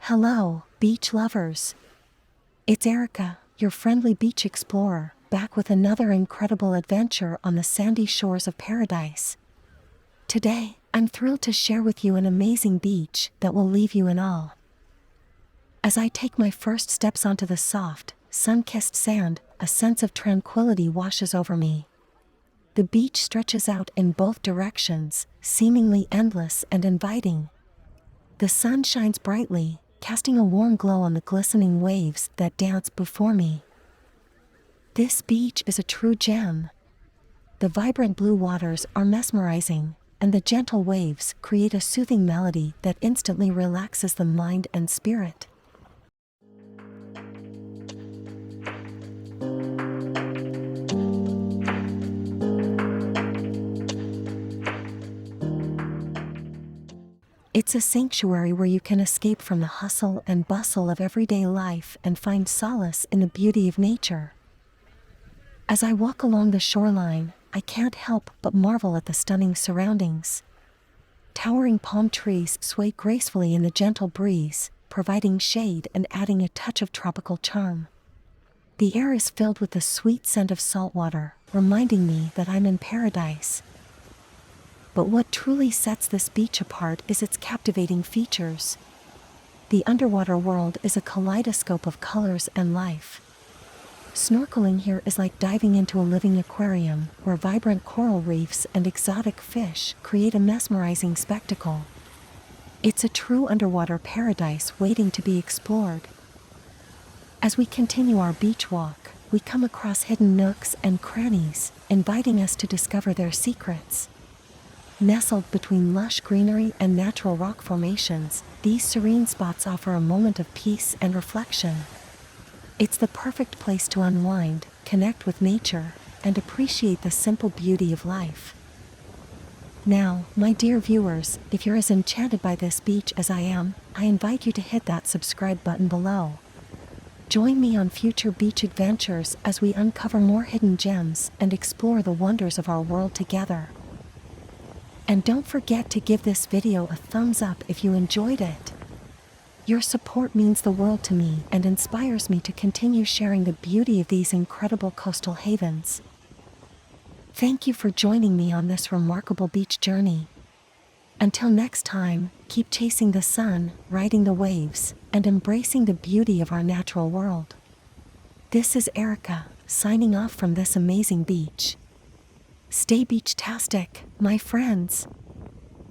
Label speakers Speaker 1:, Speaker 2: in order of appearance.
Speaker 1: Hello, beach lovers. It's Erica, your friendly beach explorer, back with another incredible adventure on the sandy shores of paradise. Today, I'm thrilled to share with you an amazing beach that will leave you in awe. As I take my first steps onto the soft, sun-kissed sand, a sense of tranquility washes over me. The beach stretches out in both directions, seemingly endless and inviting. The sun shines brightly, casting a warm glow on the glistening waves that dance before me. This beach is a true gem. The vibrant blue waters are mesmerizing, and the gentle waves create a soothing melody that instantly relaxes the mind and spirit. It's a sanctuary where you can escape from the hustle and bustle of everyday life and find solace in the beauty of nature. As I walk along the shoreline, I can't help but marvel at the stunning surroundings. Towering palm trees sway gracefully in the gentle breeze, providing shade and adding a touch of tropical charm. The air is filled with the sweet scent of salt water, reminding me that I'm in paradise. But what truly sets this beach apart is its captivating features. The underwater world is a kaleidoscope of colors and life. Snorkeling here is like diving into a living aquarium, where vibrant coral reefs and exotic fish create a mesmerizing spectacle. It's a true underwater paradise waiting to be explored. As we continue our beach walk, we come across hidden nooks and crannies, inviting us to discover their secrets. Nestled between lush greenery and natural rock formations, these serene spots offer a moment of peace and reflection. It's the perfect place to unwind, connect with nature, and appreciate the simple beauty of life. Now, my dear viewers, if you're as enchanted by this beach as I am, I invite you to hit that subscribe button below. Join me on future beach adventures as we uncover more hidden gems and explore the wonders of our world together. And don't forget to give this video a thumbs up if you enjoyed it. Your support means the world to me and inspires me to continue sharing the beauty of these incredible coastal havens. Thank you for joining me on this remarkable beach journey. Until next time, keep chasing the sun, riding the waves, and embracing the beauty of our natural world. This is Erica, signing off from this amazing beach. Stay beach-tastic, my friends.